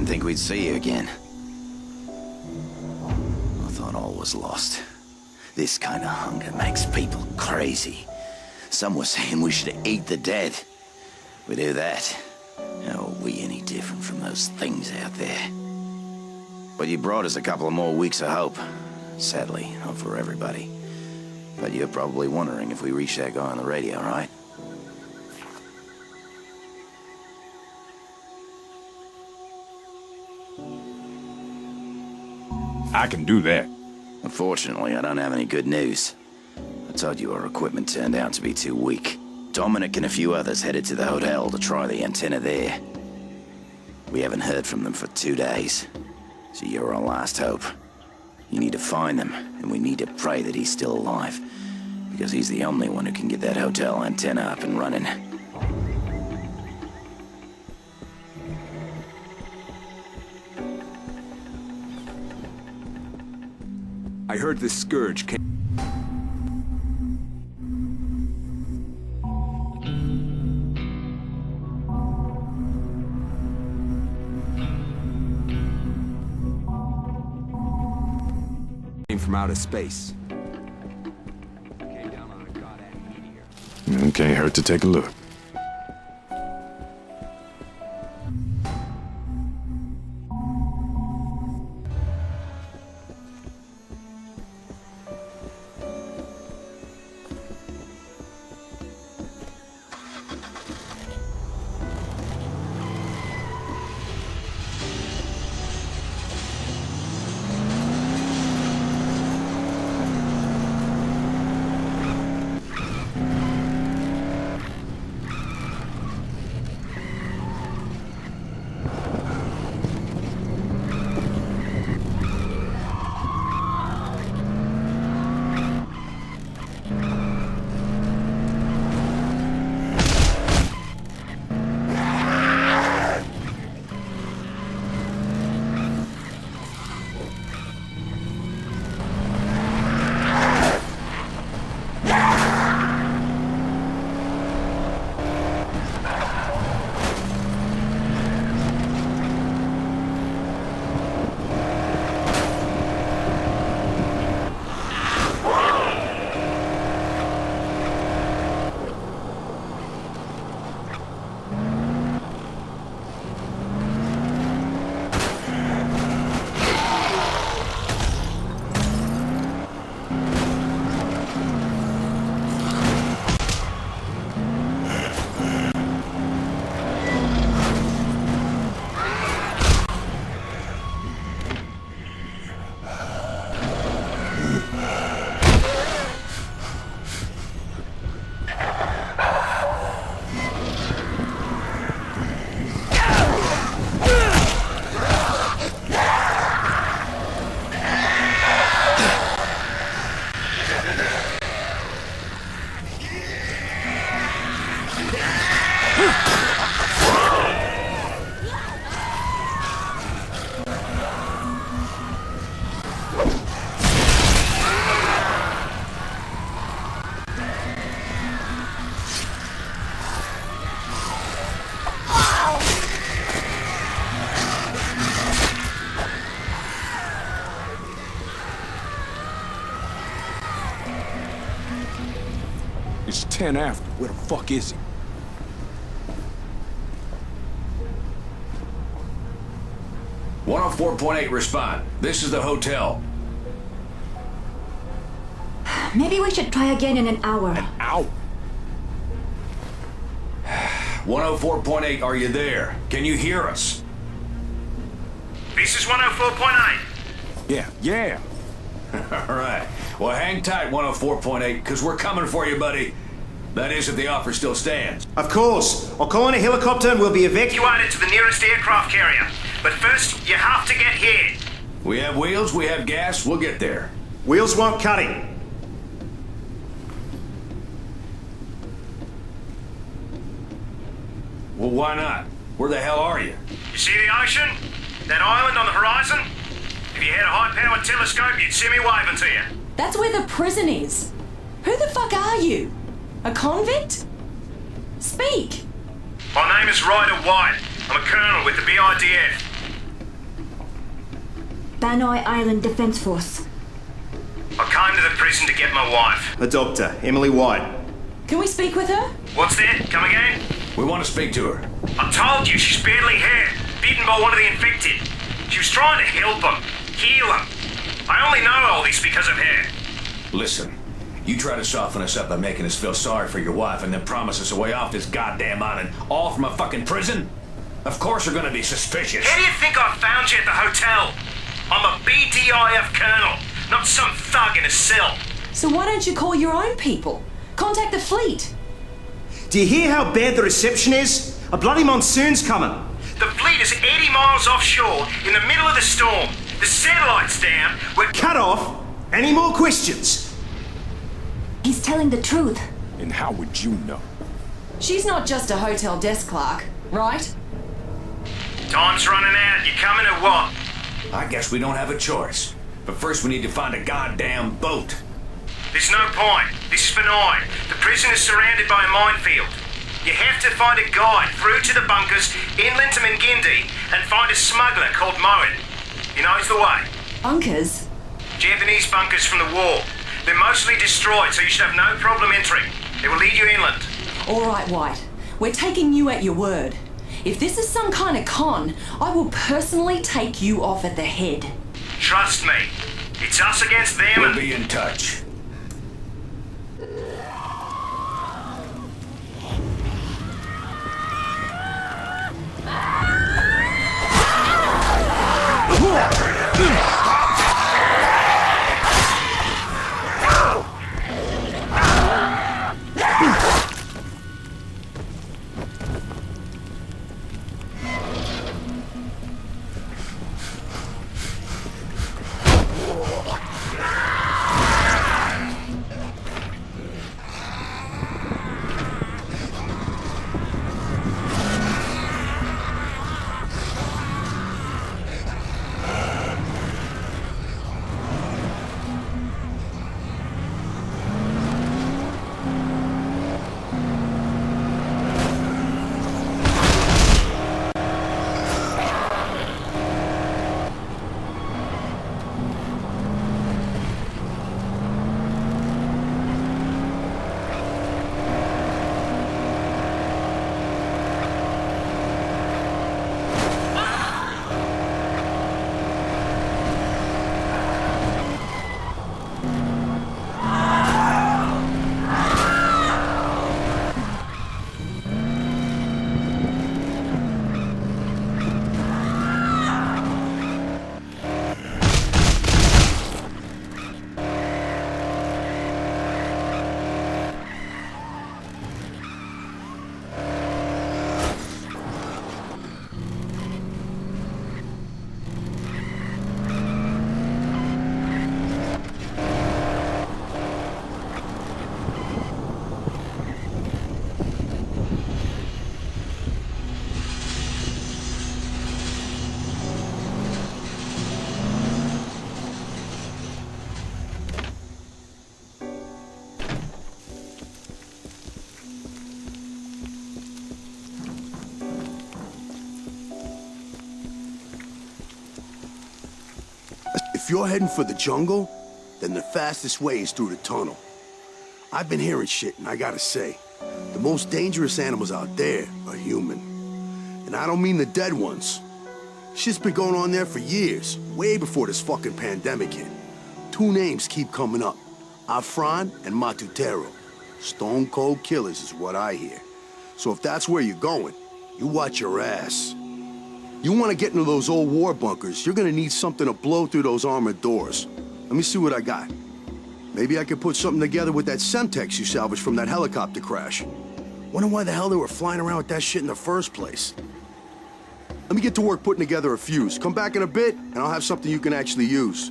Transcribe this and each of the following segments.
think we'd see you again. I thought all was lost. This kind of hunger makes people crazy. Some were saying we should eat the dead. We do that, how are we any different from those things out there? But you brought us a couple of more weeks of hope. Sadly, not for everybody. But you're probably wondering if we reached that guy on the radio, right? I can do that. Unfortunately, I don't have any good news. I told you our equipment turned out to be too weak. Dominic and a few others headed to the hotel to try the antenna there. We haven't heard from them for 2 days. So you're our last hope. You need to find them, and we need to pray that he's still alive. Because he's the only one who can get that hotel antenna up and running. I heard this scourge came from outer space. Came down on a goddamn meteor. Can't hurt to take a look. It's 10 after. Where the fuck is he? .8 respond. This is the hotel. Maybe we should try again in an hour. An hour? 104.8, are you there? Can you hear us? This is 104.8. Yeah. All right. Well, hang tight, 104.8, because we're coming for you, buddy. That is, if the offer still stands. Of course. I'll call in a helicopter and we'll be Evacuated to the nearest aircraft carrier. But first, you have to get here. We have wheels, we have gas, we'll get there. Wheels won't cut it. Well, why not? Where the hell are you? You see the ocean? That island on the horizon? If you had a high-powered telescope, you'd see me waving to you. That's where the prison is. Who the fuck are you? A convict? Speak. My name is Ryder White. I'm a colonel with the BIDF. Sinamoi Island Defense Force. I came to the prison to get my wife. A doctor, Emily White. Can we speak with her? What's that? Come again? We want to speak to her. I told you she's badly hurt, bitten by one of the infected. She was trying to help him, heal him. I only know all this because of her. Listen, you try to soften us up by making us feel sorry for your wife and then promise us a way off this goddamn island, all from a fucking prison? Of course we're gonna be suspicious. How do you think I found you at the hotel? I'm a BDIF colonel, not some thug in a cell. So why don't you call your own people? Contact the fleet. Do you hear how bad the reception is? A bloody monsoon's coming. The fleet is 80 miles offshore in the middle of the storm. The satellite's down. We're Cut off. Any more questions? He's telling the truth. And how would you know? She's not just a hotel desk clerk, right? Time's running out. You coming or what? I guess we don't have a choice. But first we need to find a goddamn boat. There's no point. This is benign. The prison is surrounded by a minefield. You have to find a guide through to the bunkers, inland to Mingindi, and find a smuggler called Moen. He knows the way. Bunkers? Japanese bunkers from the war. They're mostly destroyed, so you should have no problem entering. They will lead you inland. All right, White. We're taking you at your word. If this is some kind of con, I will personally take you off at the head. Trust me. It's us against them We'll and... be in touch. If you're heading for the jungle, then the fastest way is through the tunnel. I've been hearing shit, and I gotta say, the most dangerous animals out there are human. And I don't mean the dead ones. Shit's been going on there for years, way before this fucking pandemic hit. Two names keep coming up, Afran and Matutero. Stone cold killers is what I hear. So if that's where you're going, you watch your ass. You want to get into those old war bunkers, you're gonna need something to blow through those armored doors. Let me see what I got. Maybe I could put something together with that Semtex you salvaged from that helicopter crash. Wonder why the hell they were flying around with that shit in the first place. Let me get to work putting together a fuse. Come back in a bit, and I'll have something you can actually use.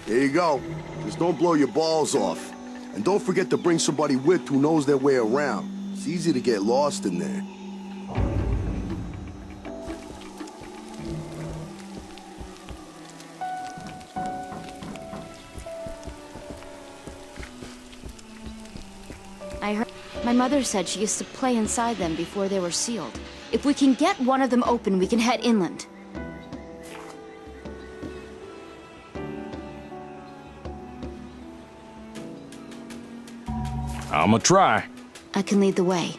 There you go. Just don't blow your balls off. And don't forget to bring somebody with who knows their way around. It's easy to get lost in there. I heard my mother said she used to play inside them before they were sealed. If we can get one of them open, we can head inland. I'ma try. I can lead the way.